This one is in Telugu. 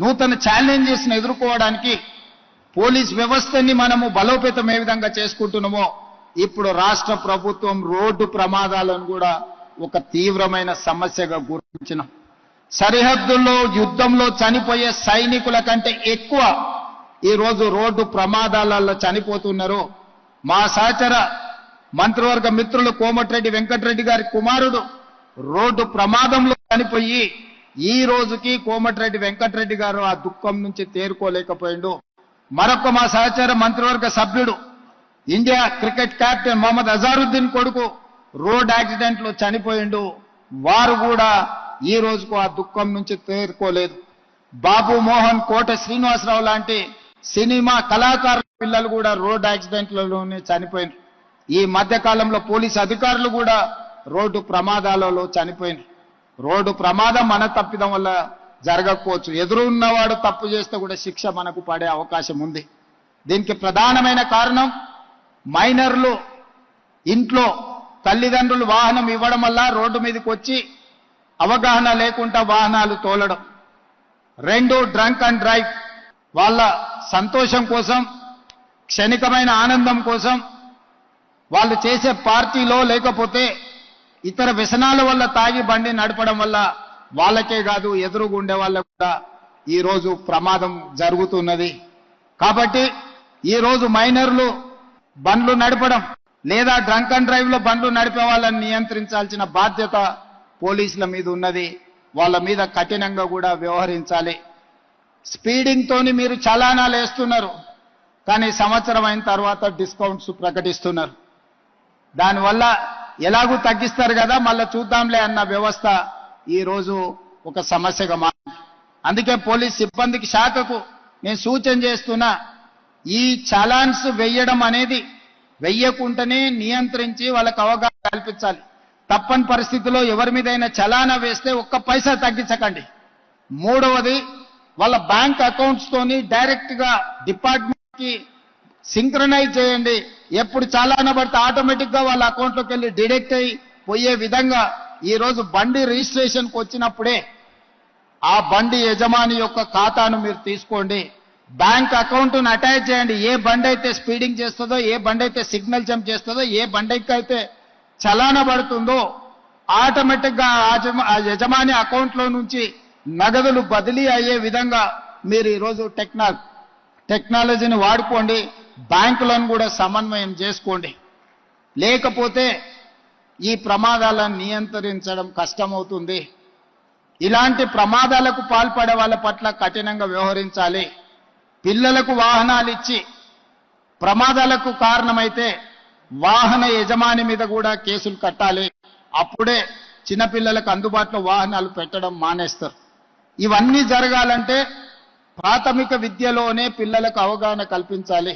నూతన ఛాలెంజెస్ ని ఎదుర్కోవడానికి పోలీస్ వ్యవస్థని మనము బలోపేతం ఏ విధంగా చేసుకుంటున్నామో ఇప్పుడు రాష్ట్ర ప్రభుత్వం రోడ్డు ప్రమాదాలను కూడా ఒక తీవ్రమైన సమస్యగా గుర్తించిన సరిహద్దుల్లో యుద్ధంలో చనిపోయే సైనికుల కంటే ఎక్కువ ఈ రోజు రోడ్డు ప్రమాదాలలో చనిపోతున్నారు. మా సహచర మంత్రివర్గ మిత్రులు కోమటిరెడ్డి వెంకటరెడ్డి గారి కుమారుడు రోడ్డు ప్రమాదంలో చనిపోయి ఈ రోజుకి కోమటిరెడ్డి వెంకటరెడ్డి గారు ఆ దుఃఖం నుంచి తేరుకోలేకపోయిండు. మరొక మా సహచర మంత్రివర్గ సభ్యుడు India cricket captain Mohammed Azharuddin కొడుకు రోడ్ యాక్సిడెంట్ లో చనిపోయిండు. వారు కూడా ఈ రోజుకు ఆ దుఃఖం నుంచి తేరుకోలేదు. బాబు మోహన్ కోట శ్రీనివాసరావు లాంటి సినిమా కళాకారుల పిల్లలు కూడా రోడ్ యాక్సిడెంట్లలోనే చనిపోయినారు. ఈ మధ్య కాలంలో పోలీసు అధికారులు కూడా రోడ్డు ప్రమాదాలలో చనిపోయినారు. రోడ్డు ప్రమాదం మన తప్పిదం వల్ల జరగకపోవచ్చు, ఎదురు ఉన్నవాడు తప్పు చేస్తే కూడా శిక్ష మనకు పడే అవకాశం ఉంది. దీనికి ప్రధానమైన కారణం మైనర్లు ఇంట్లో తల్లిదండ్రులు వాహనం ఇవ్వడం వల్ల రోడ్డు మీదకి వచ్చి అవగాహన లేకుండా వాహనాలు తోలడం. రెండు, డ్రంక్ అండ్ డ్రైవ్. వాళ్ళ సంతోషం కోసం, క్షణికమైన ఆనందం కోసం వాళ్ళు చేసే పార్టీలో లేకపోతే ఇతర వ్యసనాల వల్ల తాగి బండి నడపడం వల్ల వాళ్ళకే కాదు ఎదురుగుండే వాళ్ళకు కూడా ఈరోజు ప్రమాదం జరుగుతున్నది. కాబట్టి ఈరోజు మైనర్లు బండ్లు నడపడం లేదా డ్రంక్ అండ్ డ్రైవ్ లో బండ్లు నడిపే వాళ్ళని నియంత్రించాల్సిన బాధ్యత పోలీసుల మీద ఉన్నది. వాళ్ళ మీద కఠినంగా కూడా వ్యవహరించాలి. స్పీడింగ్ తోని మీరు చలానాలు వేస్తున్నారు, కానీ సంవత్సరం అయిన తర్వాత డిస్కౌంట్స్ ప్రకటిస్తున్నారు. దానివల్ల ఎలాగూ తగ్గిస్తారు కదా, మళ్ళా చూద్దాంలే అన్న వ్యవస్థ ఈ రోజు ఒక సమస్యగా మారింది. అందుకే పోలీస్ సిబ్బందికి శాఖకు నేను సూచన చేస్తున్నా, ఈ చలాన్స్ వెయ్యడం అనేది వెయ్యకుండానే నియంత్రించి వాళ్ళకు అవగాహన కల్పించాలి. తప్పని పరిస్థితిలో ఎవరి మీదైనా చలానా వేస్తే ఒక్క పైసా తగ్గించకండి. మూడవది, వాళ్ళ బ్యాంక్ అకౌంట్స్ తోని డైరెక్ట్ గా డిపార్ట్మెంట్ కి సింక్రనైజ్ చేయండి. ఎప్పుడు చలానా పడితే ఆటోమేటిక్ గా వాళ్ళ అకౌంట్ లోకి వెళ్ళి డిడక్ట్ అయ్యి పోయే విధంగా ఈ రోజు బండి రిజిస్ట్రేషన్ కు వచ్చినప్పుడే ఆ బండి యజమాని యొక్క ఖాతాను మీరు తీసుకోండి. బ్యాంక్ అకౌంట్ ను అటాచ్ చేయండి. ఏ బండి అయితే స్పీడింగ్ చేస్తుందో, ఏ బండి అయితే సిగ్నల్ జంప్ చేస్తుందో, ఏ బండికి అయితే చలానా పడుతుందో ఆటోమేటిక్ గా ఆ యజమాని అకౌంట్ లో నుంచి నగదులు బదిలీ అయ్యే విధంగా మీరు ఈరోజు టెక్నాలజీని వాడుకోండి. బ్యాంకులను కూడా సమన్వయం చేసుకోండి. లేకపోతే ఈ ప్రమాదాలను నియంత్రించడం కష్టమవుతుంది. ఇలాంటి ప్రమాదాలకు పాల్పడే వాళ్ళ పట్ల కఠినంగా వ్యవహరించాలి. పిల్లలకు వాహనాలు ఇచ్చి ప్రమాదాలకు కారణమైతే వాహన యజమాని మీద కూడా కేసులు కట్టాలి. అప్పుడే చిన్నపిల్లలకు అందుబాటులో వాహనాలు పెట్టడం మానేస్తారు. ఇవన్నీ జరగాలంటే ప్రాథమిక విద్యలోనే పిల్లలకు అవగాహన కల్పించాలి.